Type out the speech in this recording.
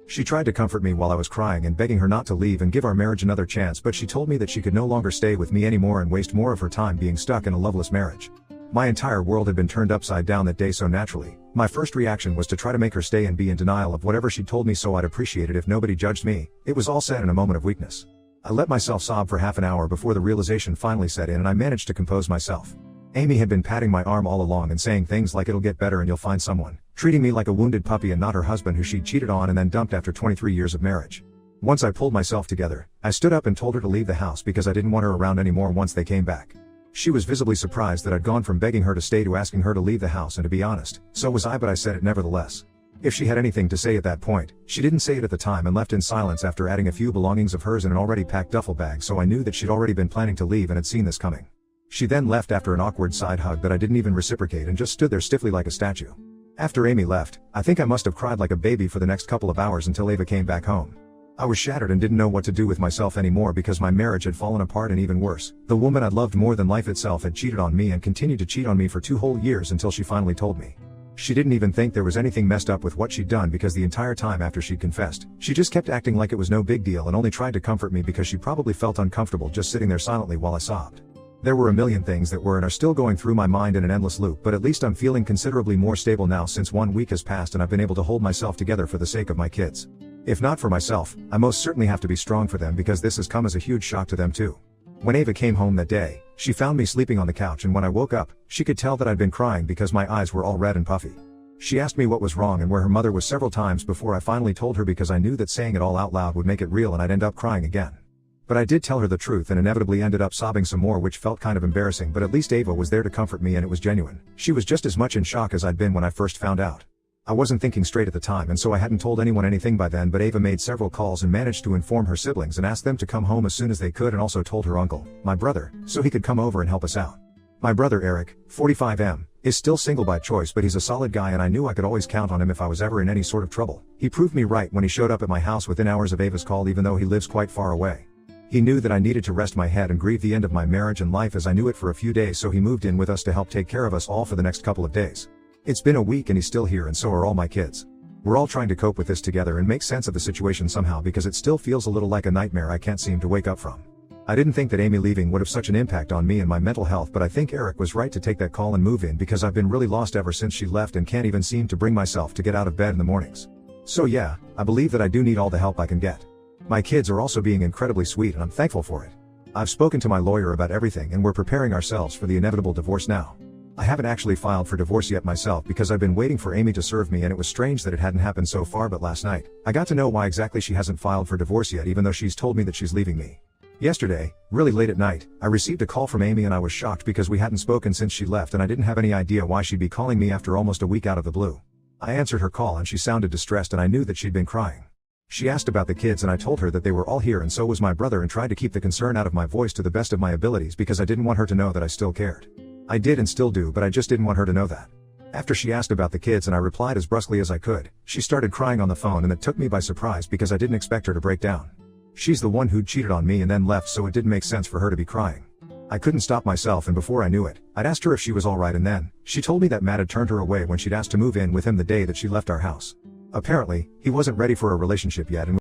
She tried to comfort me while I was crying and begging her not to leave and give our marriage another chance, but she told me that she could no longer stay with me anymore and waste more of her time being stuck in a loveless marriage. My entire world had been turned upside down that day, so naturally, my first reaction was to try to make her stay and be in denial of whatever she told me so I'd appreciate it if nobody judged me. It was all said in a moment of weakness. I let myself sob for half an hour before the realization finally set in and I managed to compose myself. Amy had been patting my arm all along and saying things like it'll get better and you'll find someone, treating me like a wounded puppy and not her husband who she'd cheated on and then dumped after 23 years of marriage. Once I pulled myself together, I stood up and told her to leave the house because I didn't want her around anymore once they came back. She was visibly surprised that I'd gone from begging her to stay to asking her to leave the house, and to be honest, so was I, but I said it nevertheless. If she had anything to say at that point, she didn't say it at the time and left in silence after adding a few belongings of hers in an already packed duffel bag, so I knew that she'd already been planning to leave and had seen this coming. She then left after an awkward side hug that I didn't even reciprocate and just stood there stiffly like a statue. After Amy left, I think I must have cried like a baby for the next couple of hours until Ava came back home. I was shattered and didn't know what to do with myself anymore because my marriage had fallen apart, and even worse, the woman I'd loved more than life itself had cheated on me and continued to cheat on me for 2 whole years until she finally told me. She didn't even think there was anything messed up with what she'd done because the entire time after she'd confessed, she just kept acting like it was no big deal and only tried to comfort me because she probably felt uncomfortable just sitting there silently while I sobbed. There were a million things that were and are still going through my mind in an endless loop, but at least I'm feeling considerably more stable now since 1 week has passed and I've been able to hold myself together for the sake of my kids. If not for myself, I most certainly have to be strong for them because this has come as a huge shock to them too. When Ava came home that day, she found me sleeping on the couch, and when I woke up, she could tell that I'd been crying because my eyes were all red and puffy. She asked me what was wrong and where her mother was several times before I finally told her because I knew that saying it all out loud would make it real and I'd end up crying again. But I did tell her the truth and inevitably ended up sobbing some more, which felt kind of embarrassing, but at least Ava was there to comfort me and it was genuine. She was just as much in shock as I'd been when I first found out. I wasn't thinking straight at the time and so I hadn't told anyone anything by then, but Ava made several calls and managed to inform her siblings and asked them to come home as soon as they could, and also told her uncle, my brother, so he could come over and help us out. My brother Eric, 45M, is still single by choice, but he's a solid guy and I knew I could always count on him if I was ever in any sort of trouble. He proved me right when he showed up at my house within hours of Ava's call, even though he lives quite far away. He knew that I needed to rest my head and grieve the end of my marriage and life as I knew it for a few days, so he moved in with us to help take care of us all for the next couple of days. It's been a week and he's still here, and so are all my kids. We're all trying to cope with this together and make sense of the situation somehow because it still feels a little like a nightmare I can't seem to wake up from. I didn't think that Amy leaving would have such an impact on me and my mental health, but I think Eric was right to take that call and move in because I've been really lost ever since she left and can't even seem to bring myself to get out of bed in the mornings. So yeah, I believe that I do need all the help I can get. My kids are also being incredibly sweet and I'm thankful for it. I've spoken to my lawyer about everything and we're preparing ourselves for the inevitable divorce now. I haven't actually filed for divorce yet myself because I've been waiting for Amy to serve me, and it was strange that it hadn't happened so far, but last night, I got to know why exactly she hasn't filed for divorce yet, even though she's told me that she's leaving me. Yesterday, really late at night, I received a call from Amy and I was shocked because we hadn't spoken since she left and I didn't have any idea why she'd be calling me after almost a week out of the blue. I answered her call and she sounded distressed and I knew that she'd been crying. She asked about the kids and I told her that they were all here and so was my brother, and tried to keep the concern out of my voice to the best of my abilities because I didn't want her to know that I still cared. I did and still do, but I just didn't want her to know that. After she asked about the kids and I replied as brusquely as I could, she started crying on the phone, and it took me by surprise because I didn't expect her to break down. She's the one who'd cheated on me and then left, so it didn't make sense for her to be crying. I couldn't stop myself, and before I knew it, I'd asked her if she was alright, and then she told me that Matt had turned her away when she'd asked to move in with him the day that she left our house. Apparently, he wasn't ready for a relationship yet and